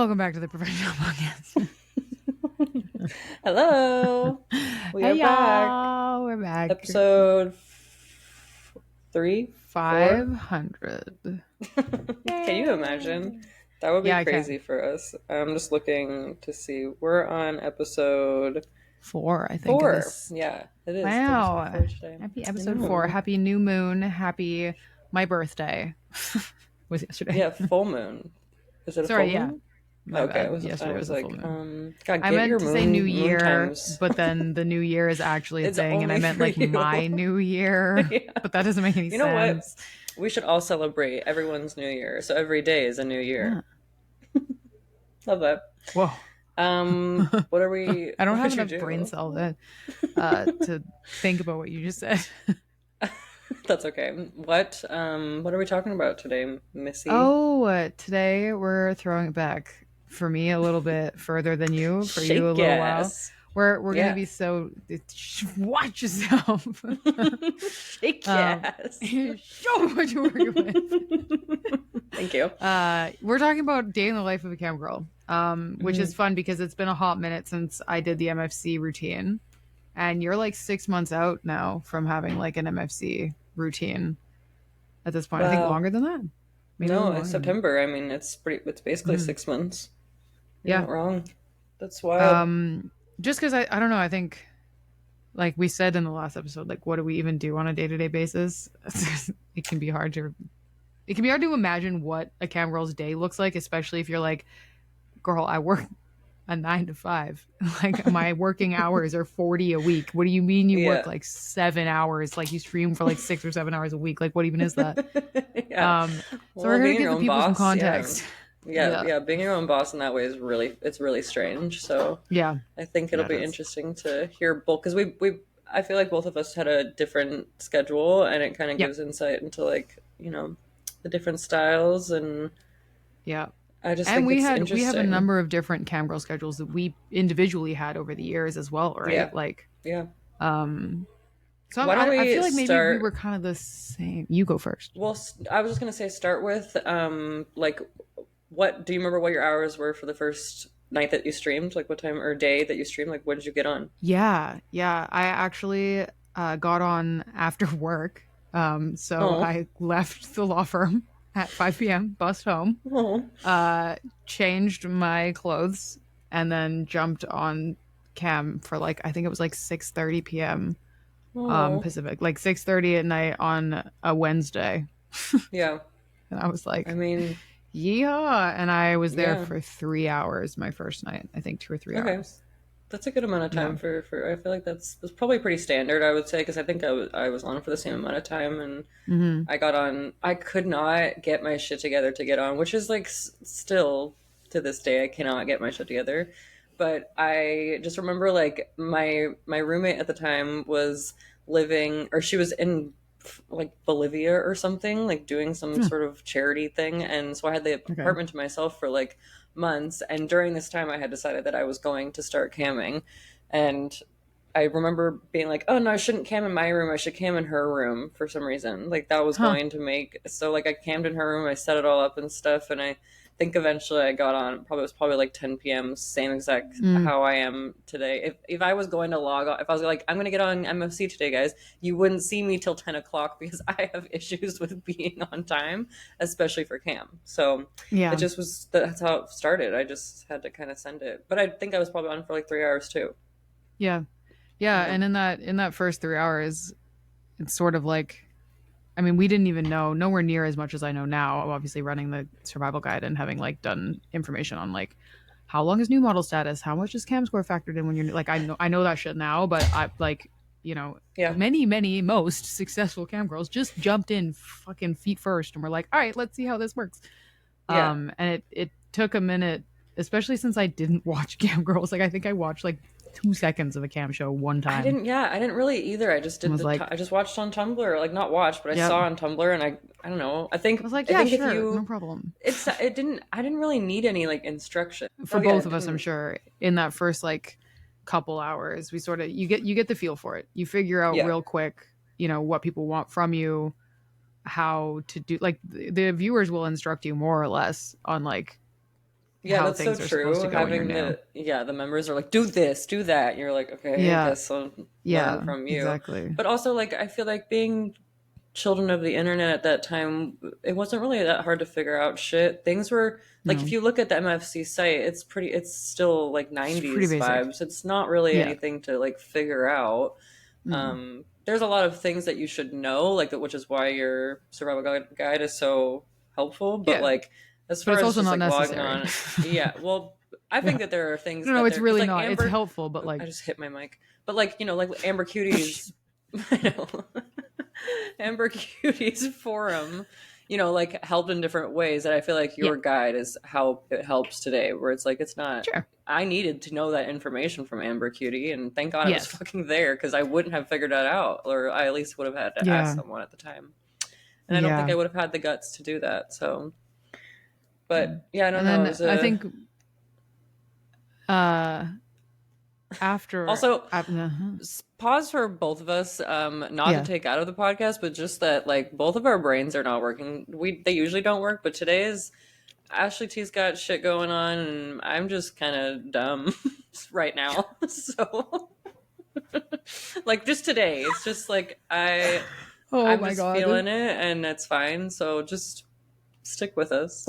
Welcome back to the Professional Podcast. Hello. We Hey are back. y'all, we're back. Episode 3, 4. 500. Can you imagine? That would be Yeah, I crazy can. for us. I'm just looking to see. We're on episode 4, I think it 4. is. Yeah, it is episode Wow. 4 today. Happy I episode 4. know. Happy new moon. Happy my birthday. Was yesterday. Yeah, full moon. Is it a full Sorry, yeah. moon? My Okay, bad. I Yesterday was was a full like, moon. God, I get meant your to say new moon year, times. but then the new year is actually a It's thing, and I only meant for like my you. new year, Yeah. but that doesn't make any You know what? sense. We should all celebrate everyone's new year. So every day is a new year. Yeah. Love that. Whoa. What are we? I don't What have did you enough brain do? cells to think about what you just said. That's okay. What are we talking about today, Missy? Oh, today we're throwing it back for me a little bit further than you, for you a Shake little while. ass. We're gonna Yeah. be so watch yourself. Shake um, ass. Show me what you're working with. Thank you. We're talking about day in the life of a cam girl, which Mhm. is fun because it's been a hot minute since I did the MFC routine. And you're like 6 months out now from having like an MFC routine at this point. I think Wow. longer than that. Maybe a No, little it's longer than that. September. I mean, it's basically Mhm. 6 months. You're Yeah. not wrong. That's wild. Just because I don't know, I think like we said in the last episode, like what do we even do on a day-to-day basis? it can be hard to it can be hard to imagine what a cam girl's day looks like, especially if you're like, girl, I work a 9 to 5. Like my working hours are 40 a week. What do you mean you work Yeah. like 7 hours? Like you stream for like 6 or 7 hours a week. Like what even is that? Yeah. So we're Well, here to being your give the own people some boss, yeah. context. Yeah, Yeah. yeah, being your own boss in that way is really strange. So Yeah. I think it'll Yeah, it be is. interesting to hear both because we I feel like both of us had a different schedule and it kind of Yeah. gives insight into the different styles and Yeah. I just And think it's we have a interesting. number of different cam girl schedules that we individually had over the years as well, right? Yeah. Like, Yeah. um, so Why don't I we feel like maybe we were start kind of the same. You go first. well, I was just gonna say start with like what do you remember what your hours were for the first night that you streamed? Like what time or day that you streamed? Like what did you get on? Yeah, yeah. I actually got on after work. So Oh, I left the law firm at 5 p.m., bust home, oh, changed my clothes, and then jumped on cam for like I think it was like 6:30 p.m. oh. Pacific, like 6:30 at night on a Wednesday. Yeah. And I was I like, mean, yeah. And I was there yeah. for 3 hours my first night. I think 2 or 3 Okay. hours. That's a good amount of Yeah. time for I feel like that's probably pretty standard, I would say, because I think I was on for the same amount of time and Mm-hmm. I got on. I could not get my shit together to get on, which is like still to this day I cannot get my shit together. But I just remember like my roommate at the time was living, or she was in like Bolivia or something, like doing some Hmm. sort of charity thing, and so I had the Okay. apartment to myself for like months. And during this time, I had decided that I was going to start camming, and I remember being like, "Oh no, I shouldn't cam in my room. I should cam in her room for some reason." Like that was Huh. going to make so like I cammed in her room. I set it all up and stuff, and I think eventually I got on. Probably it was probably like 10 p.m. Same exact Mm. how I am today. If I was going to log on, if I was like, I'm going to get on MFC today, guys, you wouldn't see me till 10 o'clock because I have issues with being on time, especially for cam. So it Yeah. just was that's how it started. I just had to kind of send it, but I think I was probably on for like 3 hours too. Yeah. Yeah. Yeah. And in that first 3 hours, it's sort of like, I mean, we didn't even know nowhere near as much as I know now, obviously running the survival guide and having like done information on like how long is new model status, how much is cam score factored in when you're like, I know that shit now, but I like, Yeah. many most successful cam girls just jumped in fucking feet first and were like, all right, let's see how this works. Yeah. And it took a minute, especially since I didn't watch cam girls. Like I think I watched like 2 seconds of a cam show one time I didn't really either. I just and did was like, I just watched on Tumblr, like not watched, but I yep. saw on Tumblr and I don't know. I was like, I yeah, think if sure, no you problem. it didn't I didn't really need any like instruction. For Oh yeah, both it of us, I'm didn't. sure, in that first like couple hours, we sort of you get the feel for it. You figure out Yeah. real quick, what people want from you, how to do. Like the viewers will instruct you more or less on like Yeah, how that's so things are supposed to true. go when you're Having new. the members are like, do this, do that. And you're like, okay, I Yeah, guess I'll learn yeah, from you. exactly. But also, like, I feel like being children of the internet at that time, it wasn't really that hard to figure out shit. Things were like, if No, you look at the MFC site, it's still like it's pretty 90s basic. vibes. It's not really Yeah. anything to like figure out. No. There's a lot of things that you should know, like, which is why your survival guide is so helpful. But Yeah, like, as but far it's as also just not like logging necessary. on, yeah, well, I think Yeah. that there are things No, no, that it's there, because really like not. It's Amber, helpful, but I like, just hit my mic, but like, like Amber Cutie's, I know, Amber Cutie's forum, like helped in different ways that I feel like yeah, your guide is how it helps today, where it's like, it's not, sure. I needed to know that information from Amber Cutie, and thank God it was Yes. fucking there, because I wouldn't have figured that out, or I at least would have had to ask Yeah. someone at the time. And I don't think Yeah. I would have had the guts to do that. So, Yeah. but yeah, I don't And know. It then was I a think uh after also uh-huh. pause for both of us, not to Yeah. take out of the podcast, but just that like both of our brains are not working. They usually don't work, but today is Ashley T's got shit going on, and I'm just kind of dumb right now. So, like, just today, it's just like Oh I'm my just god. feeling it, and that's fine. So just stick with us.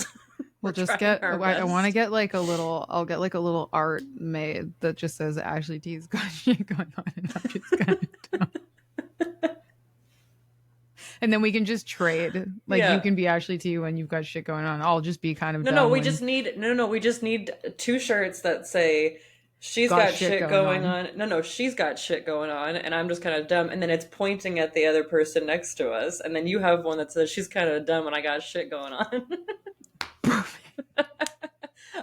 We're We'll just trying get our I want to best. get like a little I'll get like a little art made that just says Ashley T's got shit going on and I'm just kind of dumb. And then we can just trade. Like you Yeah. can be Ashley T when you've got shit going on. I'll just be kind of No, no, dumb we when just need no, no, we just need two shirts that say she's got got shit shit going going on. on. No, no, she's got shit going on, and I'm just kind of dumb. And then it's pointing at the other person next to us, and then you have one that says she's kind of dumb and I got shit going on.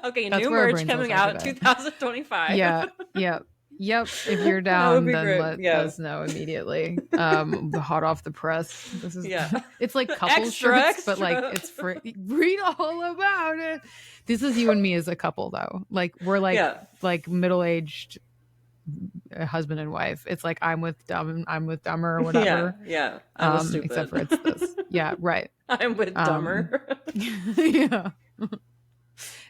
Okay, That's new where our merch brain cells coming are out today. 2025. Yeah, yeah, yep. If you're That would down, be then great. let Yeah, us know immediately. Hot off the press. This is yeah. it's like couple Extra, shirts, but like extra. it's free. Read all about it. This is you and me as a couple though. Like we're Yeah, like middle aged husband and wife. It's like I'm with dumber or yeah, whatever. yeah. I'm with Except stupid. for it's this. Yeah, right. I'm with Um, dumber. yeah.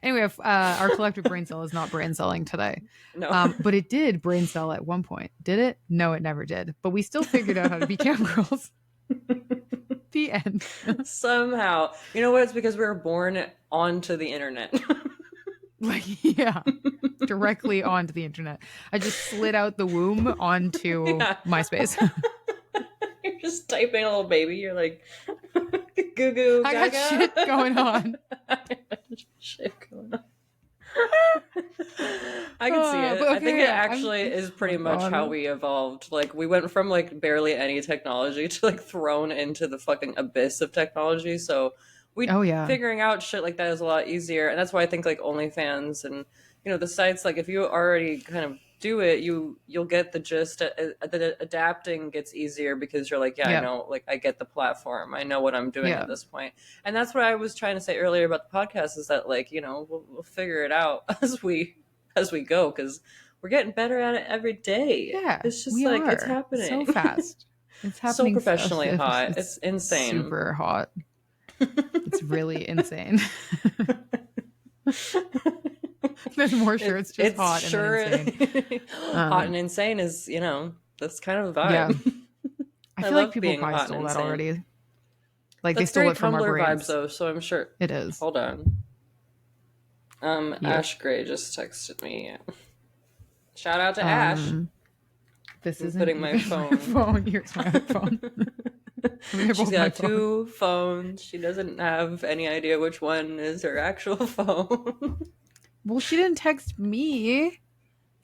Anyway, our collective brain cell is not brain selling today. No. But it did brain cell at one point. Did it? No, it never did. But we still figured out how to be cam girls. The end. Somehow. You know what? It's because we were born onto the internet. Like, yeah, directly onto the internet. I just slid out the womb onto Yeah. MySpace. You're just typing a little baby. You're like, goo goo I got gaga. shit going on. Shit going on. I can see it. But I think okay, it yeah. actually is Oh my pretty much how god. we evolved. Like, we went from like barely any technology to like thrown into the fucking abyss of technology. So we Oh yeah. figuring out shit like that is a lot easier. And that's why I think like OnlyFans and the sites, like if you already kind of do it, you'll get the gist. The adapting gets easier because you're like, yeah, I Yeah. know, like I get the platform. I know what I'm doing at Yeah. this point. And that's what I was trying to say earlier about the podcast is that like, we'll figure it out as we go, because we're getting better at it every day. Yeah. It's just We like it's are so happening. fast. It's So happening fast. professionally hot. It's It's insane. super hot. It's really insane. There's more shirts just It's hot sure and then insane. hot and insane is, that's kind of the Yeah. vibe. I I feel like love people being probably hot and stole that insane. already. Like they That's stole very it from our Tumblr vibes brains. though, so I'm sure. It is. Hold on. Yeah. Ash Gray just texted me. Shout out to Ash. Um this I'm isn't putting my even my phone. phone. Here's my other phone. Let me She's hold my got phone. two phones. She doesn't have any idea which one is her actual phone. Well, she didn't text me.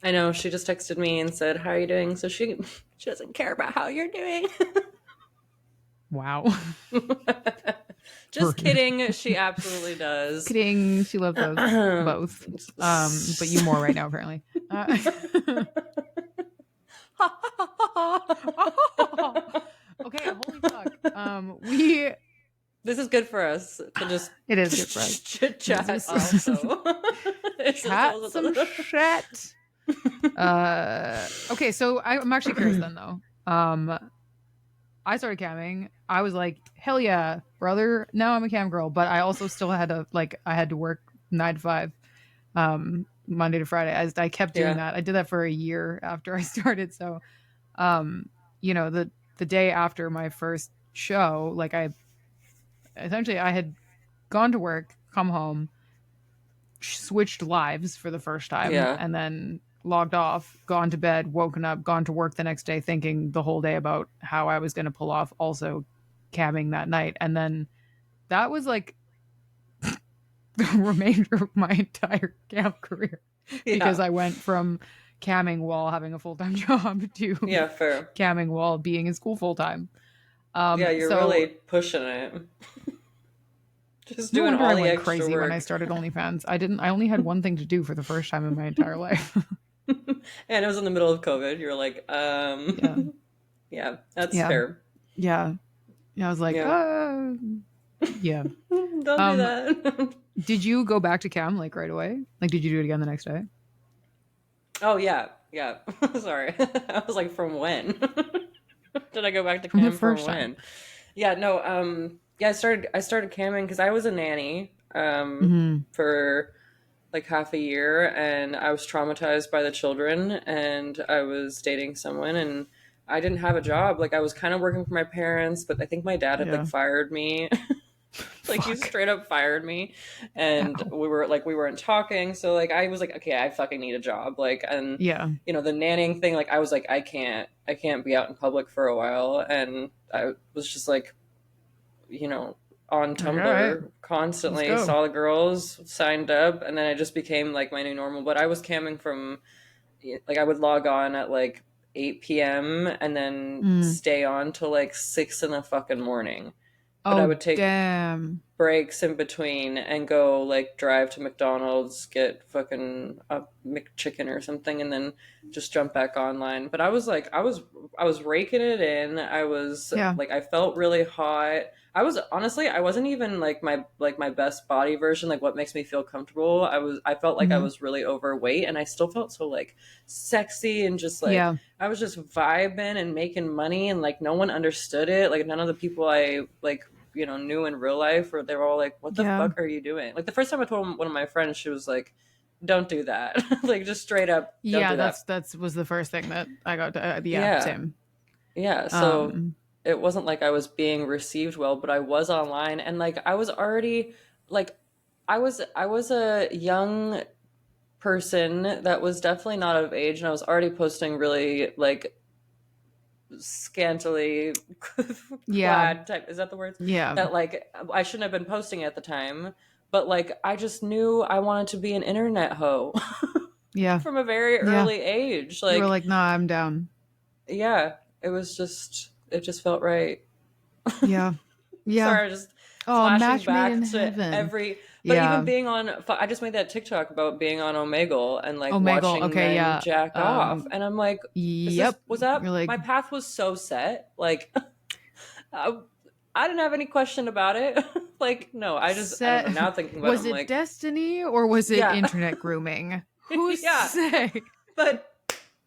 I know, she just texted me and said, "How are you doing?" So she doesn't care about how you're doing. Wow. Just Rude. kidding. She absolutely does. Kidding. She loves those both. But you more right now, apparently. Okay, holy fuck. We This is good for us to just it is good for us. chit chat This is- also. Chat some shit. Okay, so I'm actually curious then though. I started camming. I was like, hell yeah, brother. Now I'm a cam girl, but I also still had to I had to work 9 to 5. Monday to Friday. I kept doing Yeah. that. I did that for a year after I started. So, um, the day after my first show, like I had gone to work, come home, switched lives for the first time, Yeah. and then logged off, gone to bed, woken up, gone to work the next day, thinking the whole day about how I was going to pull off also camming that night. And then that was like the remainder of my entire camp career because Yeah. I went from camming while having a full time job to Yeah, fair. camming while being in school full time. Yeah, you're So really pushing it. Just no doing wonder I all the went extra crazy when I work. started OnlyFans. I only had one thing to do for the first time in my entire life. And it was in the middle of COVID. You're like, Yeah. yeah, that's Yeah. fair. Yeah. Yeah. I was like, Yeah. yeah. Don't do Um, that. did you go back to cam like right away? Like, did you do it again the next day? Oh yeah, yeah. Sorry. I was like, from when? Did I go back to From the cam from first time. when? Yeah, no, yeah, I started camming because I was a nanny Hmm. for like half a year, and I was traumatized by the children, and I was dating someone, and I didn't have a job. Like I was kind of working for my parents, but I think my dad had like Yeah. fired me. Like he Fuck. straight up fired me, and Ow. we weren't talking. So like I was like, okay, I fucking need a job. Like, and Yeah. the nannying thing, like I was like, I can't be out in public for a while, and I was just like, on Like, all right, Tumblr let's constantly, go. saw the girls, signed up, and then it just became like my new normal. But I was camming from like I would log on at like 8 p.m. and then Mm. stay on till like 6 in the fucking morning. But I Oh, would take damn. breaks in between and go like drive to McDonald's, get fucking a McChicken or something, and then just jump back online. But I was like, I was raking it in. I was Yeah. like, I felt really hot. I was honestly, I wasn't even like my best body version, like what makes me feel comfortable. I felt like I Hmm. was really overweight, and I still felt so like sexy and just like Yeah. I was just vibing and making money, and like no one understood it. Like none of the people I like knew in real life, or they were all like, what the Yeah. fuck are you doing? Like the first time I told one of my friends, she was like, don't do that. Like just straight up, don't Yeah. do That's that. that's was the first thing that I got to. Yeah. Yeah. Same. Yeah. So Um. it wasn't like I was being received well, but I was online, and like I was already like I was a young person that was definitely not of age, and I was already posting really like scantily Yeah. clad type, is that the words, Yeah. that like I shouldn't have been posting at the time, but like I just knew I wanted to be an internet hoe Yeah. from a very Yeah. early age. You were Like, like, nah, I'm down. yeah, it just felt right. Yeah. Yeah. Sorry, just Oh, flashing match made in back to heaven. every. But even Yeah. being on, I just made that TikTok about being on Omegle and like Omegle. watching Okay. men Yeah. jack off, and I'm like, Yep. was that You're like, my path was so set? Like, I, I didn't have any question about it. Like, no, I don't know. set. Now thinking about it, Was I'm it like, destiny or was it yeah, internet grooming? Who's to yeah, say? but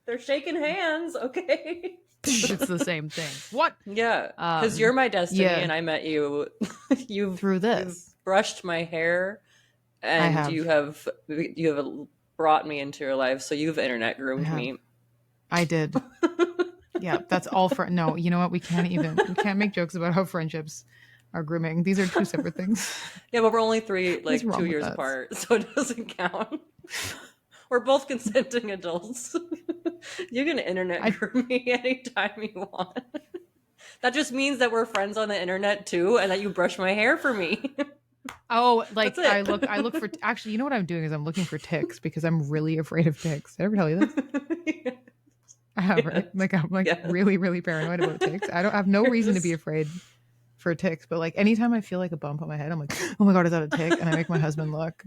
they're shaking hands, okay? It's the same thing. What? Yeah, because you're my destiny, Yeah. and I met you. Through You've this, brushed my hair, I and have. you have brought me into your life. So you've internet I groomed have. me. I did. Yeah. That's all for. No. You know what? We can't make jokes about how friendships are grooming. These are two separate things. Yeah, but we're only What is two wrong with years us? apart, so it doesn't count. We're both consenting adults. You can internet I groom me anytime you want. That just means that we're friends on the internet too, and that you brush my hair for me. Oh, That's like it. I look for actually, you know what I'm doing is I'm looking for ticks because I'm really afraid of ticks. Did I ever tell you this? I have, right? Yes. Like I'm like Yes. really, really paranoid about ticks. I don't have no You're reason to be just afraid for ticks, but like anytime I feel like a bump on my head, I'm like, oh my god, is that a tick? And I make my husband look.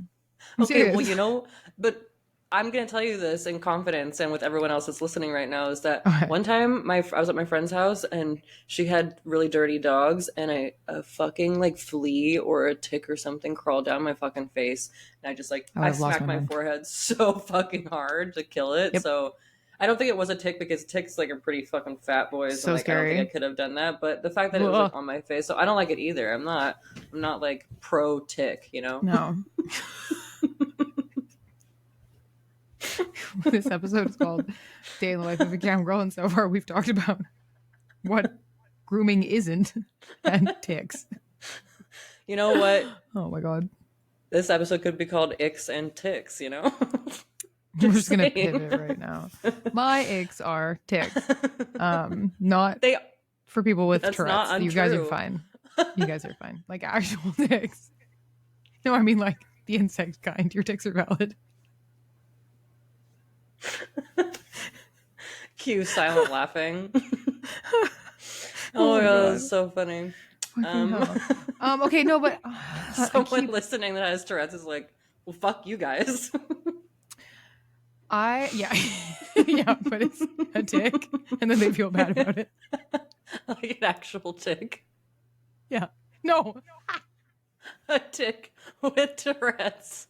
I'm okay. Well, serious. but I'm gonna tell you this in confidence, and with everyone else that's listening right now, is that Okay. one time I was at my friend's house, and she had really dirty dogs, and a fucking like flea or a tick or something crawled down my fucking face, and I would I have lost my smacked my mind. forehead so fucking hard to kill it. Yep. So I don't think it was a tick, because ticks like are pretty fucking fat boys, and So like I don't think I scary. could have done that. But the fact that it was like Ugh. on my face, so I don't like it either. I'm not like pro tick. No. This episode is called Day in the Life of a Cam Girl, and so far we've talked about what grooming isn't and ticks. You know what? Oh my god. This episode could be called Icks and Ticks, you know? We're Just just gonna saying. pivot right now. My icks are ticks. Not They for people with That's not Tourette's. You guys are untrue. fine. You guys are fine. Like actual ticks. No, I mean like the insect kind. Your ticks are valid. Cue silent laughing. Oh Oh my my god, god. that's so funny. Fucking Um, hell. Okay, no, but I someone keep listening that has Tourette's is like, well, fuck you guys. I yeah. Yeah, but it's a tick and then they feel bad about it. Like an actual tick. Yeah. No. A tick with Tourette's.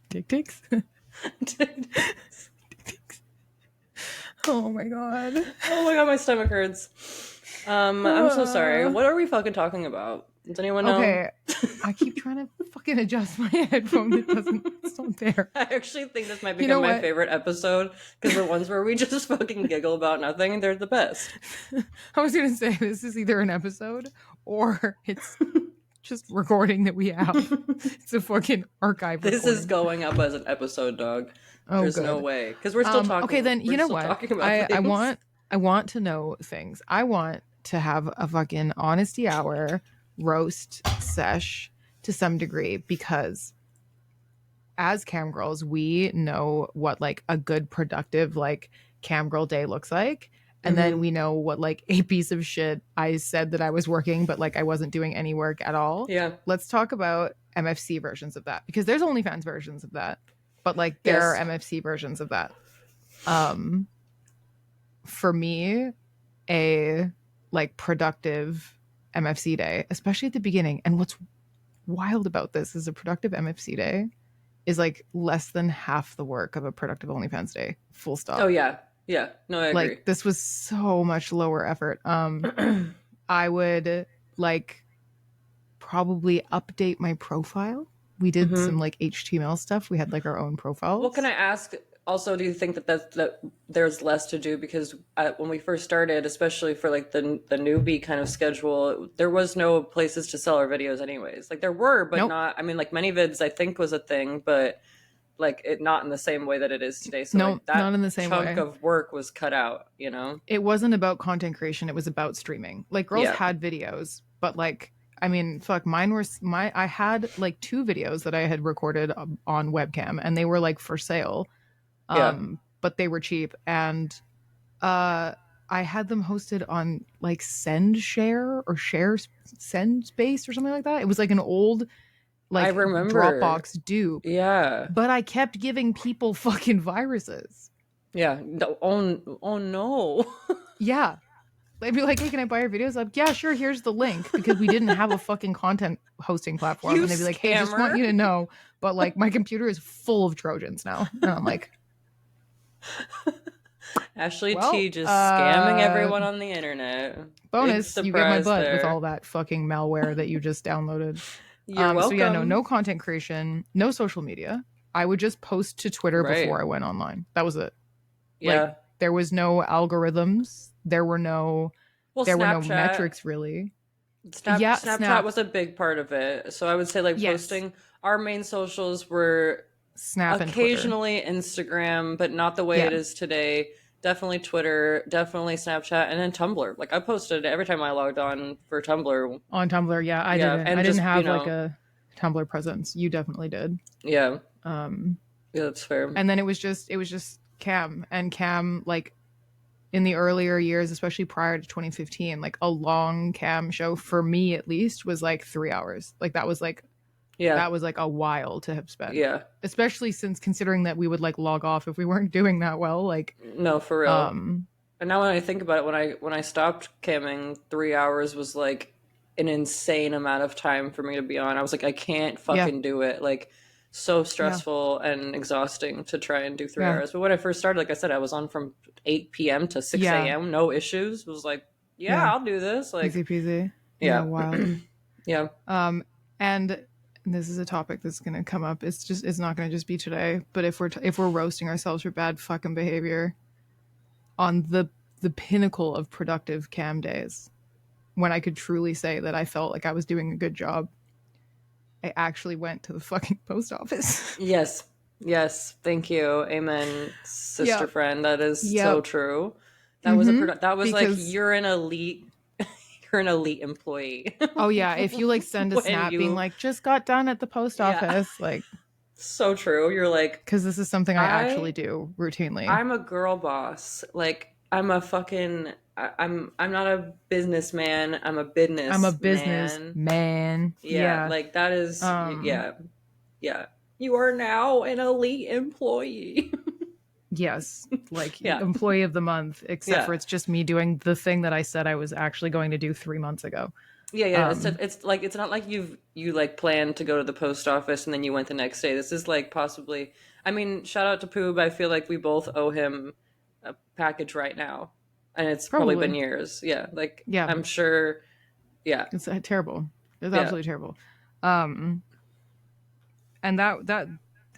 Tick ticks. Oh my god. Oh my god, my stomach hurts. I'm so sorry. What are we fucking talking about? Does anyone know? Okay. I keep trying to fucking adjust my headphone. It's not there. I actually think this might You know become my what? favorite episode because the ones where we just fucking giggle about nothing, they're the best. I was gonna say this is either an episode or it's just recording that we have. It's a fucking archive This recording. is going up as an episode, dog. Oh, There's good. no way because we're still talking. Okay, then we're you know still what? talking about I want to know things. I want to have a fucking honesty hour roast sesh to some degree because as cam girls, we know what like a good productive like cam girl day looks like. And then we know what like a piece of shit I said that I was working, but like I wasn't doing any work at all. Yeah. Let's talk about MFC versions of that because there's OnlyFans versions of that, but like there are MFC versions of that. For me, a like productive MFC day, especially at the beginning. And what's wild about this is a productive MFC day is like less than half the work of a productive OnlyFans day. Full stop. Oh yeah. Yeah. No, I agree. Like this was so much lower effort. I would like probably update my profile. We did some like HTML stuff. We had like our own profiles. Well, can I ask also, do you think that there's less to do because when we first started, especially for like the newbie kind of schedule, there was no places to sell our videos anyways. Like there were, but Nope. not. I mean, like ManyVids I think was a thing, but like it not in the same way that it is today. So no, like, that not in the same chunk way. of work was cut out. You know, it wasn't about content creation. It was about streaming. Like girls had videos, but like I mean, fuck, I had like 2 videos that I had recorded on webcam and they were like for sale. But they were cheap and I had them hosted on like SendShare or SendSpace or something like that. It was like an old like I remember Dropbox dupe. Yeah. But I kept giving people fucking viruses. Yeah. Oh no. Yeah. They'd be like, hey, can I buy your videos? I'm like, yeah, sure, here's the link. Because we didn't have a fucking content hosting platform. You and they'd be like, hey, I just scammer. want you to know, but like my computer is full of Trojans now. And I'm like, Ashley T just scamming everyone on the internet. Bonus, Big you get my surprise butt there. with all that fucking malware that you just downloaded. You're welcome. So yeah, no content creation, no social media. I would just post to Twitter before I went online. That was it. Yeah. Like, there was no algorithms. There were no were no metrics really. Snapchat was a big part of it. So I would say like posting our main socials were Snap occasionally and Instagram, but not the way it is today. Definitely Twitter, definitely Snapchat, and then Tumblr. Like I posted every time I logged on for Tumblr. On Tumblr, yeah, I didn't. I didn't have like a Tumblr presence. You definitely did. Yeah. Yeah, that's fair. And then it was just Cam like in the earlier years, especially prior to 2015, like a long Cam show for me at least was like 3 hours. Like that was like that was like a while to have spent. Yeah. Especially since considering that we would like log off if we weren't doing that well. Like no, for real. And now when I think about it, when I stopped camming, 3 hours was like an insane amount of time for me to be on. I was like, I can't fucking do it. Like so stressful and exhausting to try and do 3 hours. But when I first started, like I said, I was on from 8 p.m. to 6 a.m. No issues. It was like, I'll do this. Like easy peasy. Yeah. Wild. Yeah. And this is a topic that's going to come up. It's not going to just be today, but if we're roasting ourselves for bad fucking behavior on the pinnacle of productive cam days, when I could truly say that I felt like I was doing a good job, I actually went to the fucking post office. Yes. Yes. Thank you. Amen, sister Yep. friend. That is so Yep. true. Mm-hmm. That was like Because you're an elite you're an elite employee. oh yeah, if you like send a When snap being you like just got done at the post yeah. office, like So true. You're like because this is something I actually I do routinely. I'm a girl boss. Like I'm a fucking I'm not a businessman. I'm a I'm a business business man. man. Yeah, Yeah. like that is Um yeah. Yeah. You are now an elite employee. yes, like Yeah. employee of the month, except Yeah. for it's just me doing the thing that I said I was actually going to do 3 months ago. Yeah, yeah. Um It's like it's not like you like planned to go to the post office and then you went the next day. This is like possibly. I mean, shout out to Poob. I feel like we both owe him a package right now, and it's probably been Probably. years. Yeah, like Yeah. I'm sure. Yeah, It's terrible. It's yeah, absolutely terrible. Um and that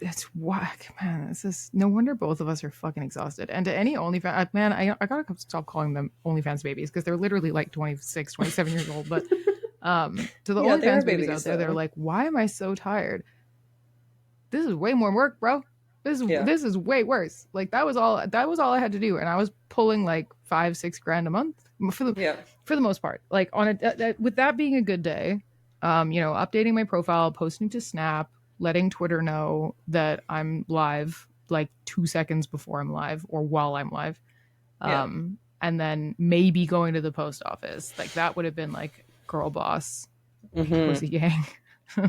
it's whack, man. It's just no wonder both of us are fucking exhausted. And to any OnlyFans, man, I gotta stop calling them OnlyFans babies because they're literally like 26, 27 years old. But to the yeah. They are OnlyFans babies babies out there, they're though. like, why am I so tired? This is way more work, bro. Yeah, This is way worse. Like that was all I had to do, and I was pulling like 5-6 grand a month yeah, for the most part. Like on a with that being a good day, updating my profile, posting to Snap, letting Twitter know that I'm live like 2 seconds before I'm live or while I'm live, yeah. and then maybe going to the post office. Like that would have been like girl boss Hmm. pussy gang.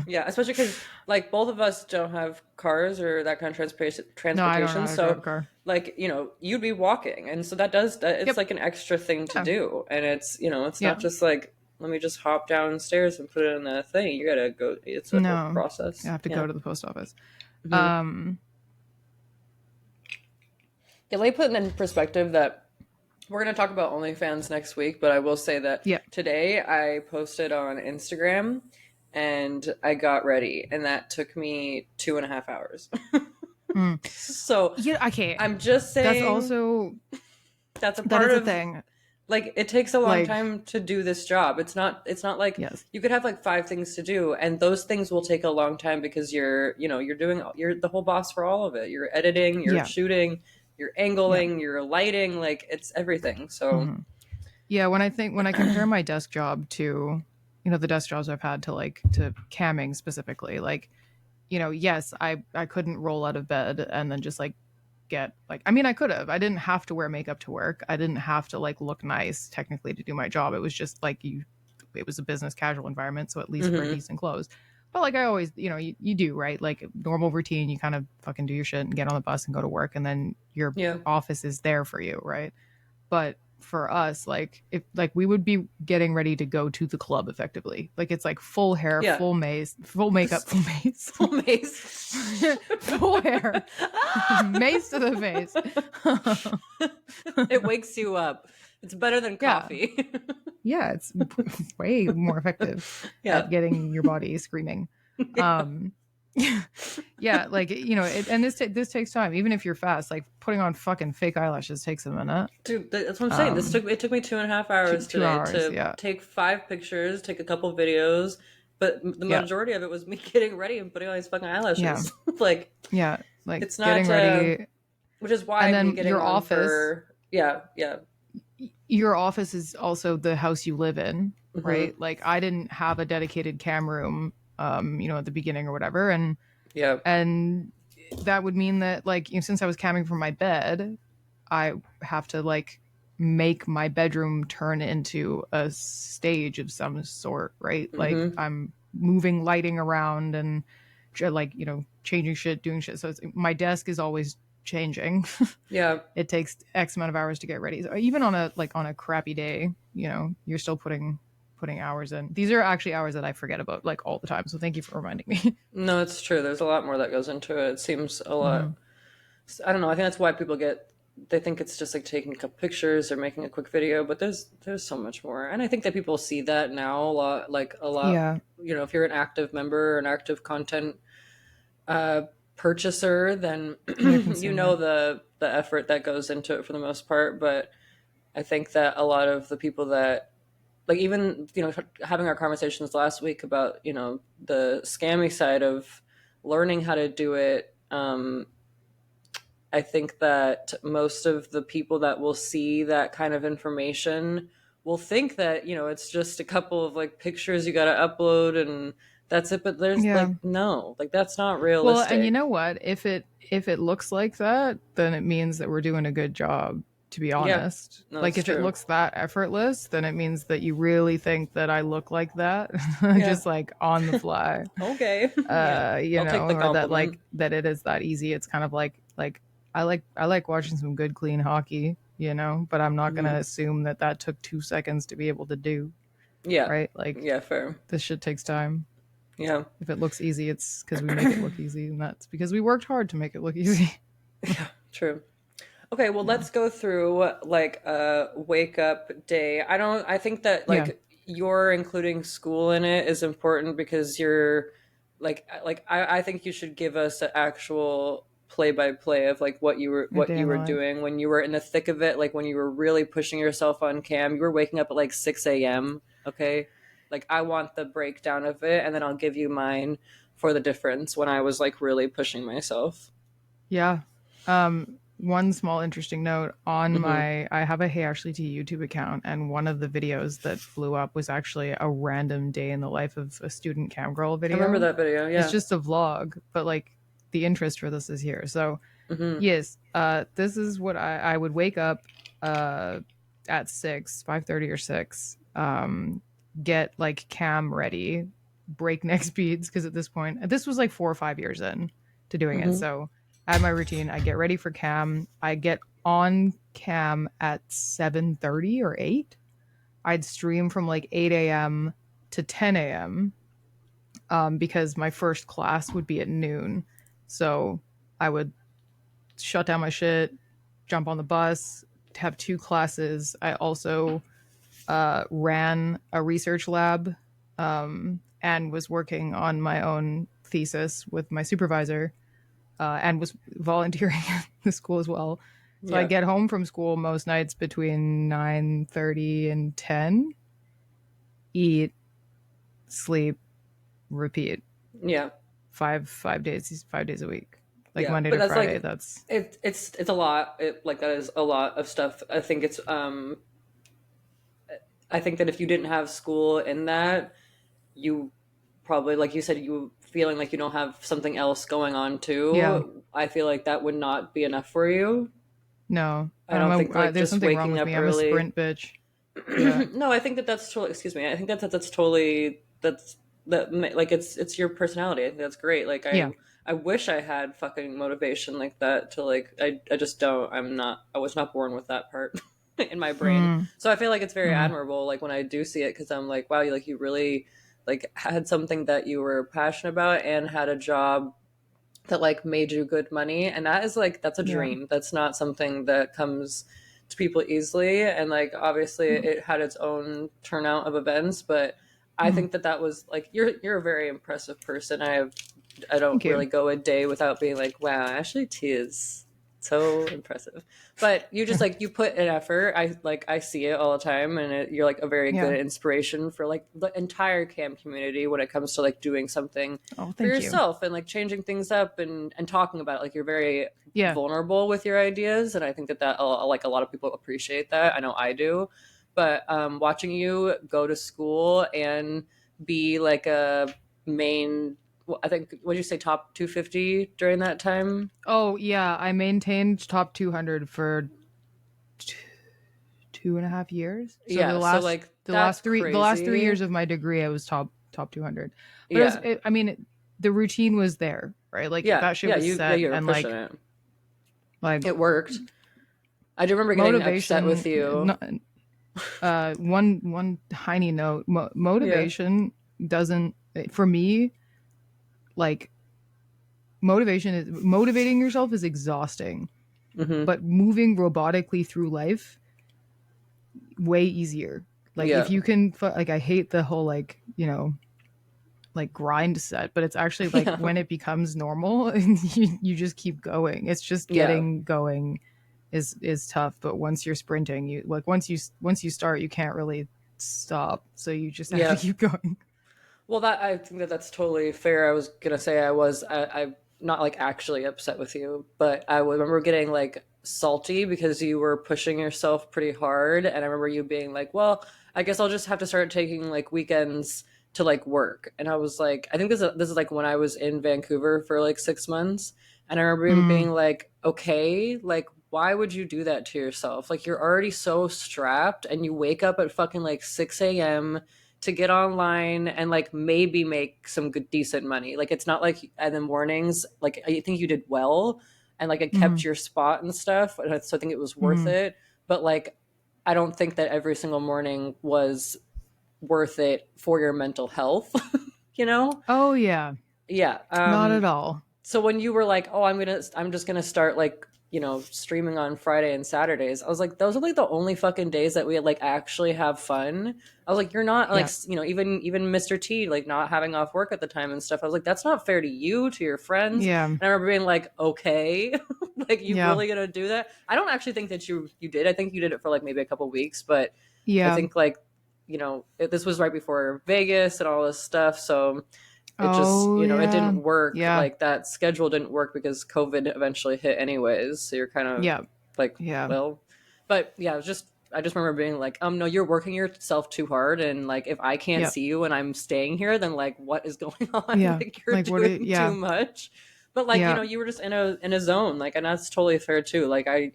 Yeah, especially because like both of us don't have cars or that kind of No, I don't know transportation. how to drive So a car. like you'd be walking, and so it's Yep. like an extra thing to Yeah. do, and it's it's not Yeah. just like let me just hop downstairs and put it in the thing. You gotta go. It's a whole No, I process. have to Yeah. go to the post office. Hmm. Um, Yeah, let me put it in perspective that we're going to talk about OnlyFans next week, but I will say that yeah. today I posted on Instagram and I got ready, and that took me 2.5 hours. Mm. So Yeah. Okay. I'm just That's saying also that's a that part is a of thing. like it takes a long Like time to do this job. It's not like yes. you could have like five things to do and those things will take a long time because you're the whole boss for all of it. You're editing, you're Yeah. shooting, you're Yeah. angling, you're lighting, like it's everything. So Hmm. Yeah. When I compare my desk job to the desk jobs I've had to camming specifically, like yes, I couldn't roll out of bed and then just like get like I mean I could have. I didn't have to wear makeup to work. I didn't have to like look nice technically to do my job. It was just like it was a business casual environment, so at least wear mhm. decent clothes. But like I always, you do, right? Like normal routine, you kind of fucking do your shit and get on the bus and go to work and then your Yeah. office is there for you, right? But for us, like if like we would be getting ready to go to the club effectively. Like it's like full hair, Yeah. full mace, full makeup, full mace, Full maze. full hair, mace to the face. It wakes you up. It's better than Yeah. coffee. Yeah, it's way more effective at Yeah. getting your body screaming. Yeah. Um, yeah, like and this takes time. Even if you're fast, like putting on fucking fake eyelashes takes a minute. Dude, that's what I'm saying. Um, It took me 2.5 hours two today hours. to Yeah, take 5 pictures, take a couple videos, but the yeah, majority of it was me getting ready and putting on these fucking yeah, eyelashes. Like yeah. Like it's getting not, ready, which is and why me then getting on for yeah, yeah, your office is also the house you live in, hmm right? Like I didn't have a dedicated cam room, at the beginning or whatever, yeah, and that would mean that like since I was camming from my bed, I have to like make my bedroom turn into a stage of some sort, right? Like hmm I'm moving lighting around and like changing shit, doing shit. So my desk is always changing. yeah, It takes X amount of hours to get ready. So even on a crappy day, you're still putting hours in. These are actually hours that I forget about like all the time. So thank you for reminding me. no, it's true. There's a lot more that goes into it. It seems a Hmm. lot. I don't know. I think that's why people get they think it's just like taking a couple pictures or making a quick video, but there's so much more. And I think that people see that now a lot, like a lot, Yeah, you know, if you're an active member or an active content uh purchaser, then yeah, you know consumer. the effort that goes into it for the most part. But I think that a lot of the people that, like, even, you know, having our conversations last week about, you know, the scammy side of learning how to do it, I think that most of the people that will see that kind of information will think that, you know, it's just a couple of like pictures you got to upload and that's it. But there's Yeah. like, no, like that's not Well, and you realistic. know what? If it looks like that, then it means that we're doing a good job, to be Yeah, honest. no, Like that's if it true. looks that effortless, then it means that you really think that I look like that Yeah. just like on the fly. Okay. Yeah. You I'll take know, the or that compliment. like that it is that easy. It's kind of like I like watching some good clean hockey, you know, but I'm not going to Hmm. assume that that took 2 seconds to be able to do, Yeah. right? Like Yeah, fair. this shit takes time. Yeah. If it looks easy, it's because we make it look easy, and that's because we worked hard to make it look easy. Yeah, true. Okay, well, Yeah. let's go through like a wake up day. I think that Yeah. like you're including school in it is important because you're I think you should give us an actual play by play of like A what day you in the were life. doing when you were in the thick of it, like when you were really pushing yourself on cam. You were waking up at like 6 a.m. Okay. Like I want the breakdown of it and then I'll give you mine for the difference when I was like really pushing myself. Yeah. One small interesting note on Hmm. I have a Hey Ashley T YouTube account, and one of the videos that blew up was actually a random day in the life of a student cam girl I remember video. that video. It's Yeah. just a vlog, but like the interest for this is here. So Hmm. yes, this is what I would wake up uh at 5:30 or 6, get like cam ready, breakneck speeds, because at this point, this was like 4 or 5 years in to doing it. Hmm. So I have my routine. I get ready for cam. I get on cam at 7:30 or 8. I'd stream from like 8 a.m. to 10 a.m. Because my first class would be at noon. So I would shut down my shit, jump on the bus, have 2 classes. I also ran a research lab, and was working on my own thesis with my supervisor, and was volunteering at the school as well. So I Yeah. get home from school most nights between 9:30 and 10, eat, sleep, repeat. Yeah. Five days a week, like Yeah. Monday But to that's Friday. like That's it's a lot. Like that is a lot of stuff. I think it's I think that if you didn't have school in that, you probably, like you said, you feeling like you don't have something else going on yeah. too. I feel like that would not be enough for you. No, I don't think like there's just something wrong waking with up me. I'm a early. sprint bitch. Yeah. No, I think that that's totally. Excuse me. I think that's totally like it's your personality. I think that's great. Like Yeah. I wish I had fucking motivation like that to like I just don't. I was not born with that part in my brain. Mm, So I feel like it's very mm, admirable. Like when I do see it, because I'm like, wow, you really like had something that you were passionate about and had a job that like made you good money, and that is like that's a yeah. dream. That's not something that comes to people easily, and like obviously Mm, it had its own turnout of events, but I mm. think that that was like you're a very impressive person. I don't Thank you. really go a day without being like, wow, Ashley T is so impressive. But you just like you put an effort. I see it all the time, and you're like a very Yeah. good inspiration for like the entire cam community when it comes to like doing something Oh, for thank you. yourself and like changing things up and talking about it. Like you're very Yeah. vulnerable with your ideas, and I think that like a lot of people appreciate that. I know I do. But watching you go to school and be like a main, well, I think, what did you say, top 250 during that time? Oh, yeah. I maintained top 200 for t- 2.5 years. So Yeah, so like that's the last three crazy. years of my degree, I was top 200. But Yeah, I mean, the routine was there, right? Like yeah, that shit yeah. was You set, were and pushing it. like It worked. I do remember getting upset with motivation. you. One tiny note: Yeah. motivation doesn't, for me, like motivation is motivating yourself is exhausting. Mm-hmm. but moving robotically through life way easier. Like if Yeah. you can like I hate the whole like, like grind set, but it's actually like Yeah. when it becomes normal and you just keep going. It's just Yeah. getting going is tough, but once you're sprinting, you like once you start, you can't really stop. So you just have to Yeah. keep going. Well, that I think that that's totally fair. I was gonna say I'm not like actually upset with you, but I remember getting like salty because you were pushing yourself pretty hard, and I remember you being like, "Well, I guess I'll just have to start taking like weekends to like work." And I was like, I think this is like when I was in Vancouver for like 6 months, and I remember him being Mm, like, "Okay, like." Why would you do that to yourself? Like, you're already so strapped, and you wake up at fucking like 6 a.m. to get online and like maybe make some good decent money. Like it's not like in the mornings, like I think you did well and like it kept mm, your spot and stuff. And so I think it was worth mm. it. But like I don't think that every single morning was worth it for your mental health, you know? Oh yeah, Yeah. not at all. So when you were like, "Oh, I'm just gonna start like streaming on Friday and Saturdays," I was like, "Those are like the only fucking days that we like actually have fun." I was like, "You're not like Yeah, even Mr. T like not having off work at the time and stuff." I was like, "That's not fair to you, to your friends." yeah, And I remember being like, "Okay, like you yeah, really gonna do that?" I don't actually think that you did. I think you did it for like maybe a couple weeks, but I yeah. think like this was right before Vegas and all this stuff, so it just Oh it yeah, didn't work, yeah, like that schedule didn't work because COVID eventually hit anyways, so you're kind of yeah, like, yeah, well, but yeah, it was just I just remember being like, no, you're working yourself too hard, and like if I can't yeah, see you and I'm staying here, then like what is going on? yeah. Like you're Like what? doing too Yeah, much. But like yeah. you were just in a zone, like, and that's totally fair too. Like I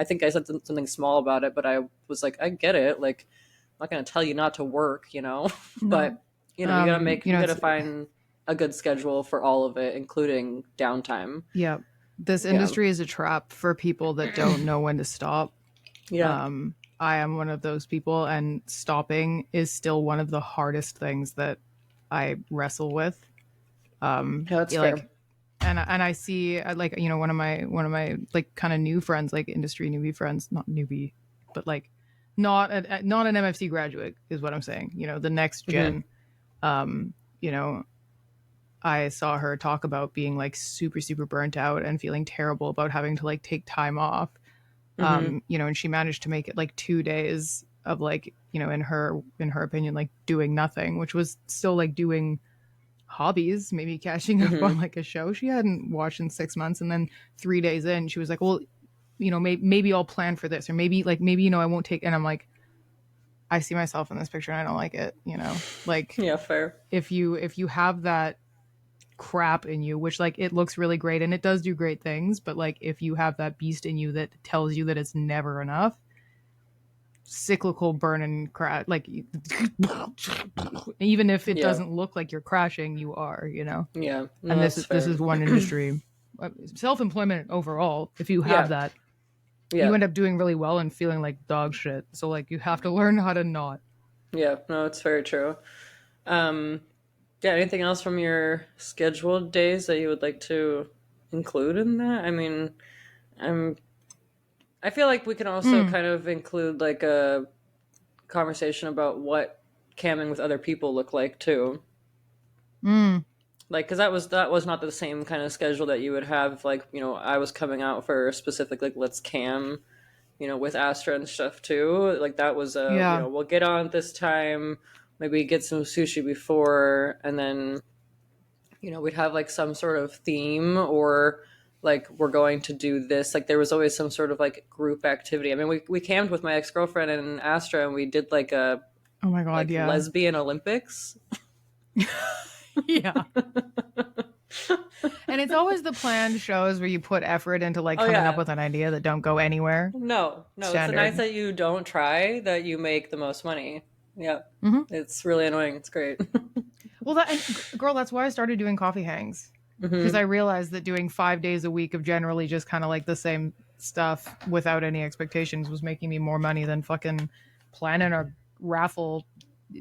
think I said something small about it, but I was like, I get it. Like I'm not gonna tell you not to work, No. but you gotta It's find a good schedule for all of it, including downtime. yeah. This Yeah. industry is a trap for people that don't know when to stop. Yeah. I am one of those people, and stopping is still one of the hardest things that I wrestle with. Yeah, that's fair. Like, and I see like one of my like kind of new friends, like industry newbie friends, not newbie, but like not an MFC graduate is what I'm saying. The next Hmm. gen. Um, you know, I saw her talk about being like super super burnt out and feeling terrible about having to like take time off. Hmm. And she managed to make it like 2 days of like, in her opinion, like doing nothing, which was still like doing hobbies, maybe catching up on Hmm. like a show she hadn't watched in 6 months. And then 3 days in, she was like, well, maybe I'll plan for this, or maybe I won't take. And I'm like, I see myself in this picture and I don't like it. Like Yeah, fair. if you have that crap in you, which like it looks really great and it does do great things, but like if you have that beast in you that tells you that it's never enough, cyclical burn and crash, like even if it Yeah. doesn't look like you're crashing, you are. Yeah. And No, this that's is this fair. is one industry, self-employment overall. If you have Yeah. that, you Yeah. end up doing really well and feeling like dog shit. So like you have to learn how to not. Yeah. No, it's very true. Um, yeah, anything else from your scheduled days that you would like to include in that? I mean, I'm I feel like we can also Mm, kind of include like a conversation about what camming with other people look like too. mm, Like, because that was not the same kind of schedule that you would have. Like, I was coming out for a specific like let's cam, with Astra and stuff too. Like that was yeah. we'll get on at this time, maybe get some sushi before, and then we'd have like some sort of theme or like we're going to do this. Like there was always some sort of like group activity. I mean, we camped with my ex girlfriend and Astra, and we did like a Oh my god, like yeah. lesbian Olympics. Yeah. And it's always the planned shows where you put effort into like Oh coming up yeah. with an idea that don't go anywhere. No, it's the nights Standard. that you don't try that you make the most money. Yeah. Hmm. It's really annoying. It's great. Well, girl, that's why I started doing coffee hangs, because I Hmm. realized that doing 5 days a week of generally just kind of like the same stuff without any expectations was making me more money than fucking planning a raffle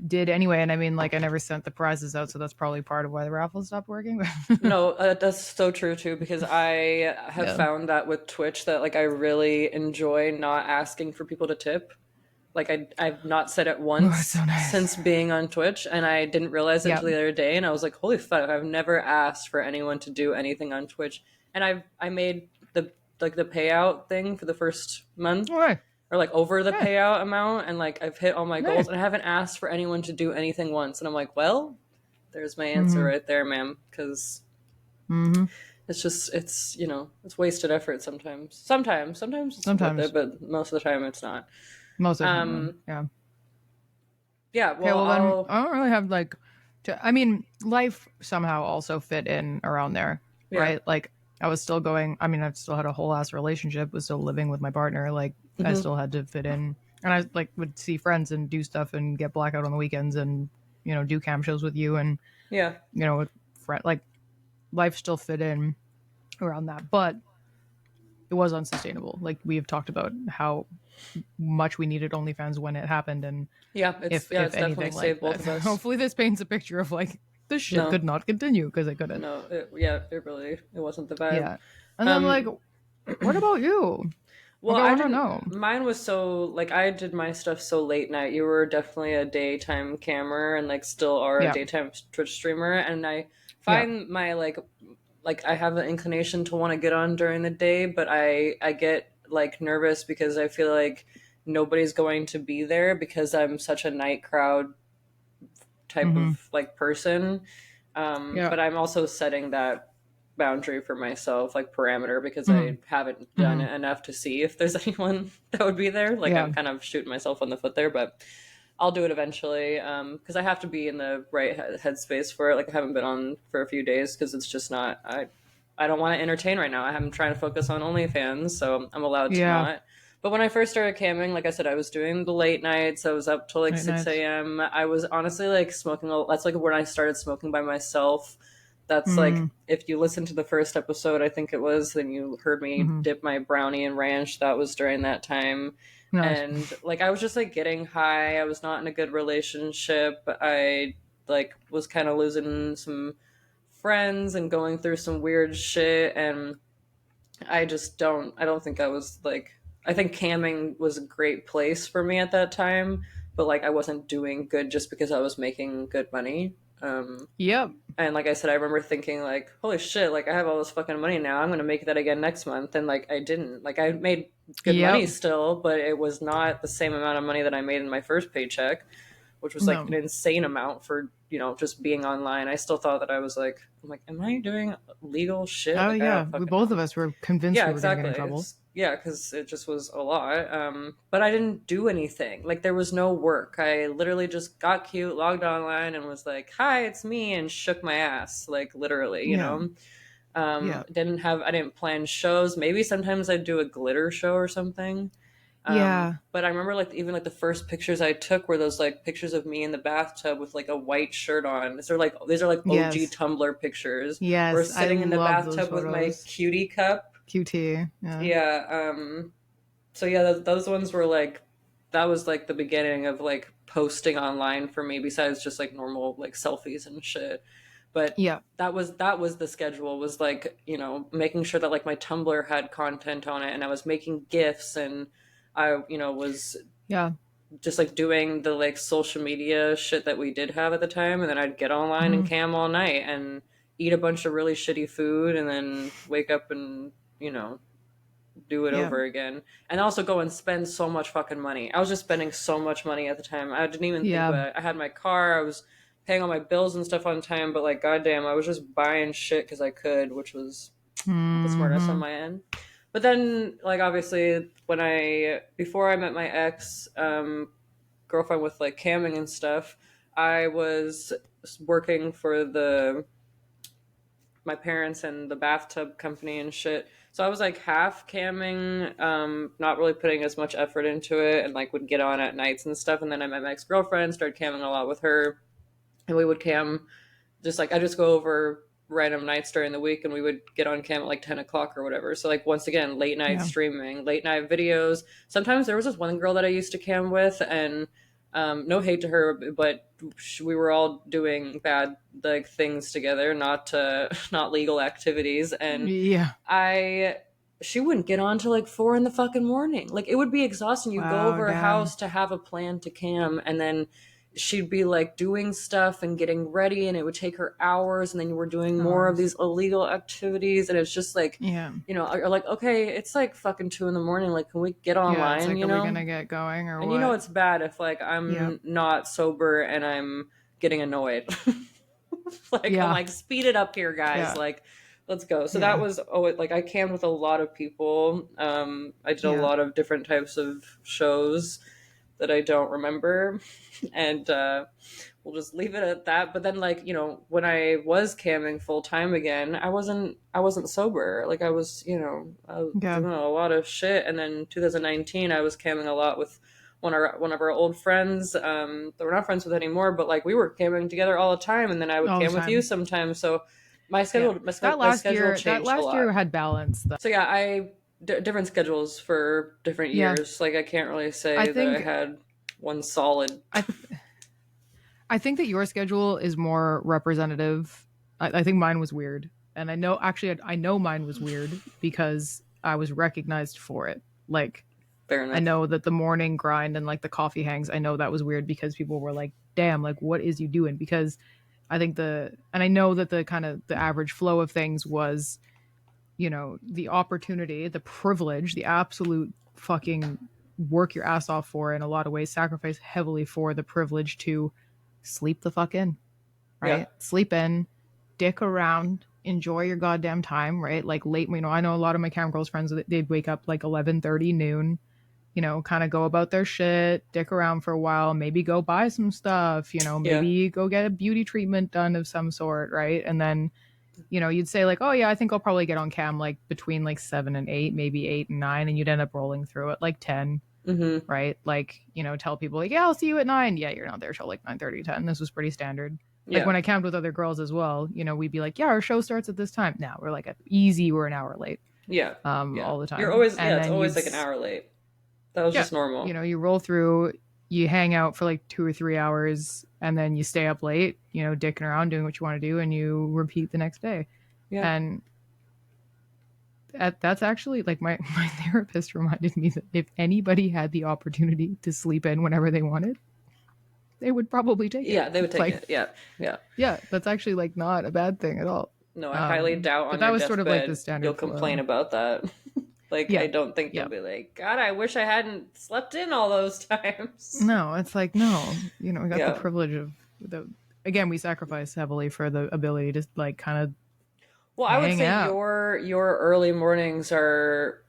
did anyway. And I mean, like, I never sent the prizes out, so that's probably part of why the raffle stopped working. No, that's so true too, because I have Yeah. found that with Twitch that like I really enjoy not asking for people to tip. Like I've not said it Oh, it's so once nice. since being on Twitch, and I didn't realize it Yeah. until the other day, and I was like, holy fuck, I've never asked for anyone to do anything on Twitch. And I made the like the payout thing for the first month, All right. or like over the Hey. payout amount, and like I've hit all my goals, Hey. and I haven't asked for anyone to do anything once. And I'm like, well, there's my answer Mm-hmm. right there, ma'am, because Mm-hmm. it's just it's it's wasted effort sometimes. Sometimes it's worth it, Sometimes. but most of the time it's not. Most of the time, Um, yeah. yeah, Okay, well, well then I'll I don't really have like I mean, life somehow also fit in around there, yeah. right? Like I was still going, I mean, I still had a whole ass relationship, was still living with my partner, like I Hmm. still had to fit in. And I like would see friends and do stuff and get blackout on the weekends and do cam shows with you and Yeah. with friend like life still fit in around that. But it was unsustainable. Like we have talked about how much we needed OnlyFans when it happened, and Yeah, if it's definitely anything, like saved both of us. hopefully this paints a picture of like this shit No. could not continue because it couldn't. No, yeah, it wasn't the vibe. Yeah, and then like, Um what about you? well, Like I I want to didn't know. mine was so like I did my stuff so late night. You were definitely a daytime camera and like still are a Yeah, daytime Twitch streamer, and I yeah, find my like I have an inclination to want to get on during the day, but I get like nervous because I feel like nobody's going to be there because I'm such a night crowd type mm-hmm. of like person. Yeah, But I'm also setting that boundary for myself, like parameter, because mm-hmm. I haven't done Mm-hmm. it enough to see if there's anyone that would be there. Like I'm Yeah, kind of shooting myself on the foot there, but I'll do it eventually because I have to be in the right headspace for it. Like I haven't been on for a few days because it's just not. I don't want to entertain right now. I'm trying to focus on OnlyFans, so I'm allowed to yeah, not. But when I first started camming, like I said, I was doing the late nights. I was up till like late 6 nights. a.m. I was honestly like smoking. That's like when I started smoking by myself. That's like Mm, if you listen to the first episode, I think it was, then you heard me mm-hmm. dip my brownie in ranch. That was during that time. Nice. And like I was just like getting high. I was not in a good relationship. I like was kind of losing some friends and going through some weird shit, and I don't think I was like I think camming was a great place for me at that time, but like I wasn't doing good just because I was making good money. Yep. And like I said, I remember thinking like, holy shit, like I have all this fucking money now. I'm gonna make that again next month. And like I didn't. Like I made good money Yep. still, but it was not the same amount of money that I made in my first paycheck, which was like an No. insane amount for, just being online. I still thought that I'm like, am I doing legal shit? Oh Like I yeah, don't we fucking both know. of us were convinced Yeah, we were gonna get exactly. in trouble. Yeah, because it just was a lot. But I didn't do anything. Like there was no work. I literally just got cute, logged online, and was like, "Hi, it's me," and shook my ass. Like literally, Yeah. Yeah. I didn't plan shows. Maybe sometimes I'd do a glitter show or something. Yeah. But I remember like even like the first pictures I took were those like pictures of me in the bathtub with like a white shirt on. These are like OG Yes. Tumblr pictures. Or Yes. I sitting in the love those bathtub with my photos. cutie cup. QT. Yeah. Yeah. So yeah, those ones were like that was like the beginning of like posting online for me. Besides just like normal like selfies and shit, but Yeah. that was the schedule was like making sure that like my Tumblr had content on it, and I was making gifs, and I was Yeah. just like doing the like social media shit that we did have at the time, and then I'd get online and Mhm. cam all night and eat a bunch of really shitty food, and then wake up and do it Yeah. over again, and also go and spend so much fucking money. I was just spending so much money at the time. I didn't even think Yeah. about it. I had my car. I was paying all my bills and stuff on time, but like goddamn, I was just buying shit because I could, which was the smartest on Hmm. my end. But then, like obviously, when I before I met my ex girlfriend with like camming and stuff, I was working for the my parents and the bathtub company and shit. So I was like half camming, not really putting as much effort into it, and like would get on at nights and stuff. And then I met my ex girlfriend, started camming a lot with her, and we would cam just like I just go over random nights during the week, and we would get on cam at like 10 o'clock or whatever. So like once again, late night Yeah. streaming, late night videos. Sometimes there was this one girl that I used to cam with, and No hate to her, but we were all doing bad like things together, not not legal activities, and Yeah. I she wouldn't get on till like 4 in the fucking morning. Like it would be exhausting. You go Wow, over a damn. house to have a plan to cam, and then she'd be like doing stuff and getting ready, and it would take her hours, and then you were doing more of Hours. these illegal activities, and it's just like, Yeah. you're like, okay, it's like fucking 2 in the morning. Like, can we get Yeah, it's online? like, are we gonna get going or And what? it's bad if like Yep. I'm not sober and I'm getting annoyed. Like I'm Yeah. like, speed it up here, guys. Yeah. Like, let's go. So that Yeah. was, like I cammed with a lot of people. I did a Yeah. lot of different types of shows that I don't remember, and we'll just leave it at that. But then, like, when I was camming full time again, I wasn't sober. Like I was Yeah. doing a lot of shit. And then 2019, I was camming a lot with one of our old friends that we're not friends with anymore. But like we were camming together all the time, and then I would All the cam with you time. sometimes. So my Yeah. schedule my, That my last schedule year, changed a lot. had balance though. So yeah, different schedules for different Yeah. years. Like I can't really I say that I think had one solid. I I think that your schedule is more representative. I think mine was weird. And I know actually I know mine was weird because I was recognized for it. Like Fair I enough. know that the morning grind and like the coffee hangs, I know that was weird because people were like, damn, like what is you doing? Because I think and I know that the kind of the average flow of things was, the opportunity, the privilege, the absolute fucking work your ass off for in a lot of ways, sacrifice heavily for the privilege to sleep the fuck in, Yeah. right? Sleep in, dick around, enjoy your goddamn time, right? Like late, I know a lot of my cam girls friends, they'd wake up like 11:30 noon, kind of go about their shit, dick around for a while, maybe go buy some stuff, Yeah. maybe go get a beauty treatment done of some sort, right? And then, you'd say like, oh yeah, I think I'll probably get on cam like between like 7 and 8, maybe 8 and 9, and you'd end up rolling through it like 10, Mm-hmm. right? Like, tell people like, yeah, I'll see you at 9. Yeah, you're not there till like 9:30, 10. This was pretty standard. Like Yeah. when I camped with other girls as well, we'd be like, yeah, our show starts at this time. Now we're like easy, we're an hour late, Yeah. Yeah. all the You're time. always, yeah, And it's then always like an hour late. That was yeah, just normal. you roll through, you hang out for like 2 or 3 hours, and then you stay up late, dicking around, doing what you want to do, and you repeat the next day. Yeah. And that's actually like my therapist reminded me that if anybody had the opportunity to sleep in whenever they wanted, they would probably take it. Yeah, they would take Like, it. Yeah. Yeah. yeah, that's actually like not a bad thing at all. No, I highly doubt But on that your was sort of like the deathbed you'll standard complain flow. about that. Like, I Yeah, don't think you'll yeah. be like, God, I wish I hadn't slept in all those times. No, it's like no, we got the Yeah. privilege of the. Again, we sacrifice heavily for the ability to like kind of Well, I would hang say out your early mornings are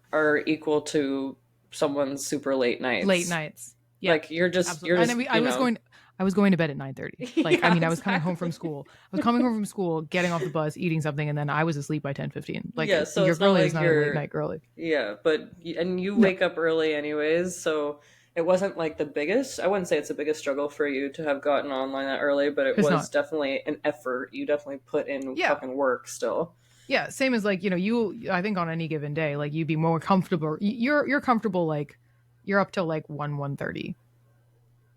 equal to someone's super late late nights. nights. Yeah, Like you're just absolutely. And I was going to bed at 9:30. Like, I yeah, mean, I was coming home from exactly. school. I was coming home from school, getting off the bus, eating something, and then I was asleep by 10:15. Like, Yeah, so your it's not girlie is like not a late you're night girlie. yeah, but and you No, wake up early anyways, so it wasn't like the biggest. I wouldn't say it's the biggest struggle for you to have gotten online that early, but it it's was not. definitely an effort. You definitely put in Yeah, fucking work still. yeah. Same as like I think on any given day, like you'd be more comfortable. You're comfortable like you're up till like 1:30,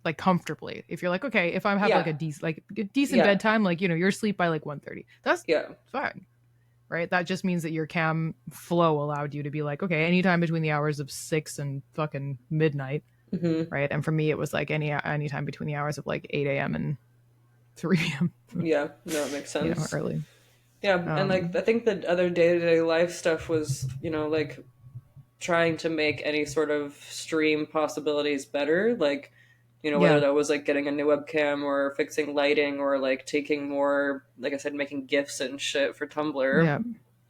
like comfortably. If you're like okay, if I have like Yeah. a decent Yeah. bedtime, like you're asleep by like 1:30. That's Yeah. fine, right? That just means that your cam flow allowed you to be like, okay, anytime between the hours of 6 and fucking midnight, Hmm. right? And for me, it was like any time between the hours of like 8 a.m. and 3 p.m. Yeah. No, it makes sense. Early. Yeah, and like Um, I think the other day-to-day life stuff was, like trying to make any sort of stream possibilities better, like whether yeah, that was like getting a new webcam or fixing lighting or like taking more, like I said, making gifs and shit for Tumblr, yeah,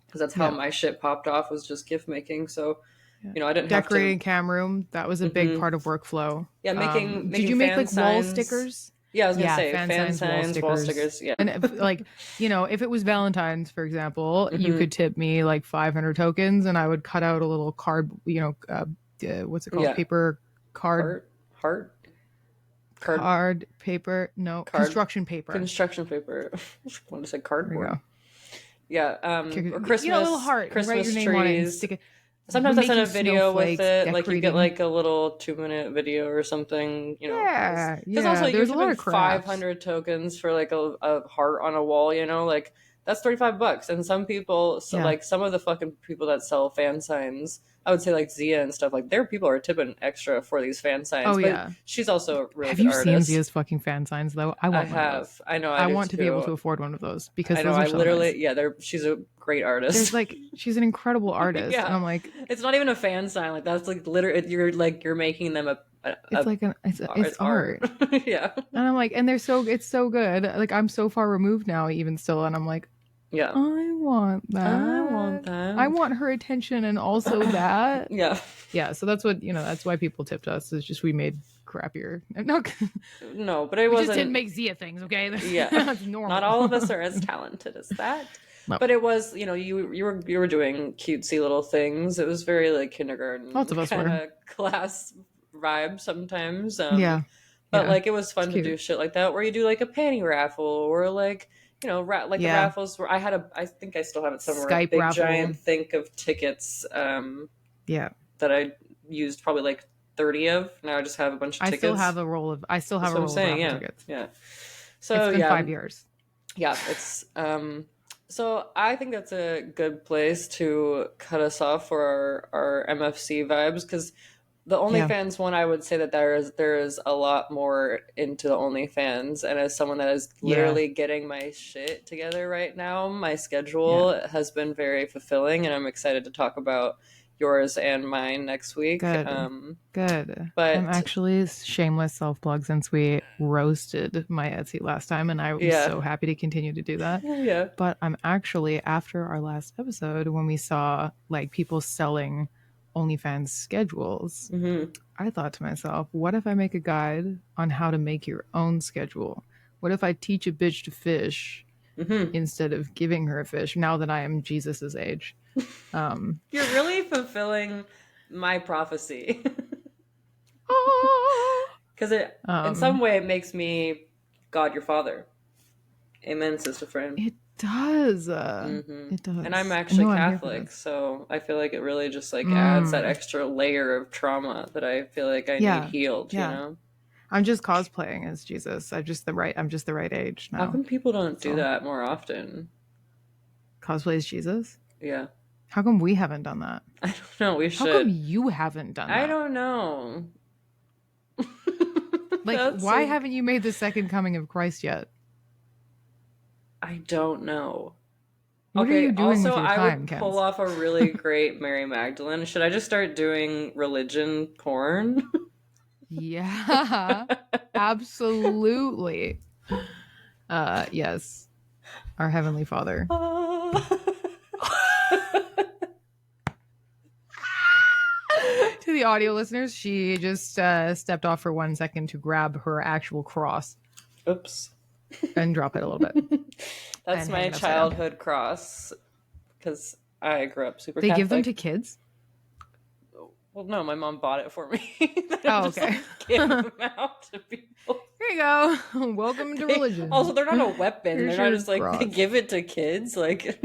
because that's how yeah, my shit popped off, was just gift making. So yeah. I didn't have to. Decorating cam room, that was a big Hmm. part of workflow. Yeah, making Did making you make fan like wall signs. stickers? Yeah, I was gonna Yeah, say fan fan signs, wall signs, wall stickers. stickers. Yeah. And if, like, if it was Valentine's, for example, you Hmm. could tip me like 500 tokens and I would cut out a little card, what's it called? Yeah. Paper card, Heart, card, card, paper, no, card, construction paper. construction paper. I wanted to say There you cardboard. go. Yeah, or A little Christmas heart and write your Christmas name on it and trees. stick it. Sometimes I send making a video with snowflakes, it. Like you get decorating. like a little 2 minute video or something, Yeah, because also yeah. you're There's a lot giving of crafts. 500 tokens for like a heart on a wall, like that's $35. And some people, so Yeah. like some of the fucking people that sell fan signs, I would say like Zia and stuff, like their people are tipping extra for these fan signs, Oh but yeah. she's also a really Have good you seen artist. Zia's fucking fan signs though? I I want one of those. have. I know I I do want to be able too. to afford one of those because I know those are I so nice. literally, yeah, she's a great There's artist. like she's an incredible artist, and Yeah, I'm like, it's not even a fan sign. Like that's like literally you're making them it's like it's it's art. art, Yeah, and I'm like, and they're so it's so good. Like I'm so far removed now, even still, and I'm like, yeah. I want I want that. I that. want her attention and also that. Yeah. Yeah, so that's what that's why people tipped us. Is just we made crappier. No, No, but it we just didn't wasn't. make Zia things. Okay, Yeah, that's not normal. all of us are as talented as that. No, But it was, you were doing cutesy little things. It was very like lots kindergarten of us kind were. of class vibe sometimes. Yeah, But yeah, like it was it's fun to do cute. shit like that where you do like a panty raffle or like like the Yeah, raffles where I think I still have it somewhere, a Skype big raffle. giant think of tickets Yeah, that I used probably like 30 of. Now I just have a bunch of tickets. I still have That's a what I'm roll of saying. raffle Yeah, tickets. yeah. It's So been yeah, 5 years. yeah. It's So I think that's a good place to cut us off for our MFC vibes, because the Yeah, OnlyFans one, I would say that there is a lot more into the OnlyFans, and as someone that is yeah, literally getting my shit together right now, my yeah. schedule has been very fulfilling, and I'm excited to talk about yours and mine next week. Good, good. I'm But actually shameless self plug since we roasted my Etsy last time, and I'm yeah, so happy to continue to do that. yeah. But I'm actually after our last episode when we saw like people selling OnlyFans schedules. Hmm. I thought to myself, what if I make a guide on how to make your own schedule? What if I teach a bitch to fish Hmm. instead of giving her a fish now that I am Jesus's age? Um, You're really fulfilling my prophecy. ah, Because it, in some way, it makes me God your father. Amen, sister friend. it does. Hmm. It And I'm does. actually No, I'm here for Catholic, this. so I feel like it really just like adds that Mm, extra layer of trauma that I feel like I need yeah, healed. yeah. I'm just cosplaying as Jesus. I'm just the right age How now. come people don't That's do all. that more often? Cosplay as Jesus? Yeah, How come we haven't done that? I don't know. We How come should. you haven't done I that? don't know. Like, That's why a. haven't you made the second coming of Christ yet? I don't know. What are you Okay, doing also, with your I time, would pull Kens? off a really great Mary Magdalene. Should I just start doing religion porn? Yeah, absolutely. Yes, our Heavenly Father. To the audio listeners, she just stepped off for 1 second to grab her actual cross Oops. and drop it a little bit That's and hang my it upside down. childhood cross because I grew up super They give them to Catholic. kids? Well, no, my mom bought it for me. They don't Oh, just okay. like give them out to people. Here you go. Welcome to Also, religion. they're not a weapon. They're Here's not your just like they cross. give it to kids. Like,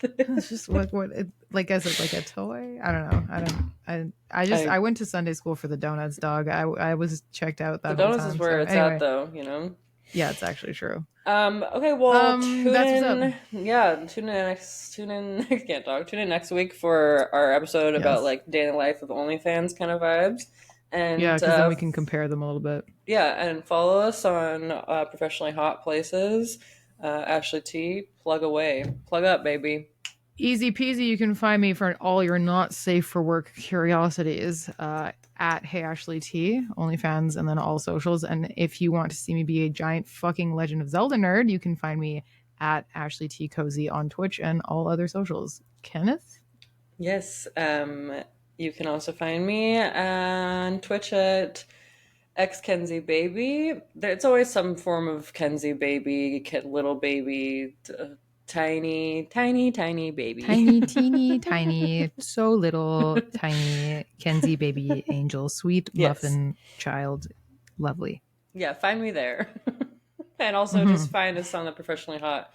It's just what it, like as like a toy. I don't know. I just I I went to Sunday school for the donuts, dog. I was checked out the that whole donuts is time. where So it's at, anyway, though. yeah, it's actually true. Okay, well, tune That's what's up. in. Yeah, tune in. I can't talk. Tune in next week for our episode about Yes. like day in the life of OnlyFans kind of vibes, Yeah, and because then we can compare them a little bit. yeah, and follow us on professionally hot places. Ashley T, plug away, plug up, baby. Easy peasy. You can find me for all your not safe for work curiosities at Hey Ashley T, OnlyFans, and then all socials. And if you want to see me be a giant fucking Legend of Zelda nerd, you can find me at Ashley T Cozy on Twitch and all other socials. Kenneth? Yes. You can also find me on Twitch at X Kenzie Baby. It's always some form of Kenzie Baby, little baby, tiny, tiny, tiny baby. Tiny, teeny, tiny, so little, tiny, Kenzie baby angel, sweet Yes. muffin child, lovely. Yeah, find me there. And also Mm-hmm. just find us on the Professionally Hot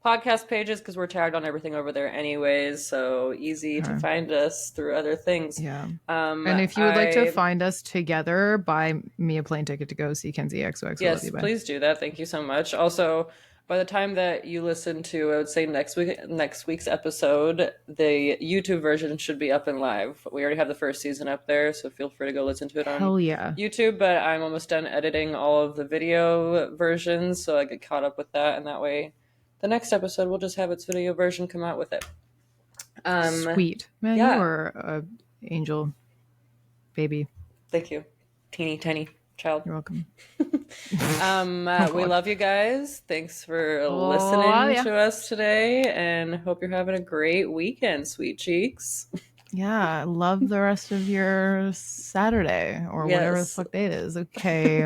podcast pages because we're tagged on everything over there anyways, so easy to Okay. find us through other things. Yeah. Um, And if you would like to I find us together, buy me a plane ticket to go see Kenzie XOXO. Love Yes, you, bye. please do that. Thank you so much. Also, by the time that you listen to, I would say next week's episode, the YouTube version should be up and live. We already have the first season up there, so feel free to go listen to it on Hell yeah. YouTube. But I'm almost done editing all of the video versions, so I get caught up with that, and that way, the next episode will just have its video version come out with it. Um, Sweet. Man, you yeah, are a angel baby. thank you, teeny tiny child. You're welcome. Oh We god. love you guys. Thanks for Oh listening yeah. to us today, and hope you're having a great weekend, sweet cheeks. Yeah. Love the rest of your Saturday or whatever the Yes. fuck day it is. Okay.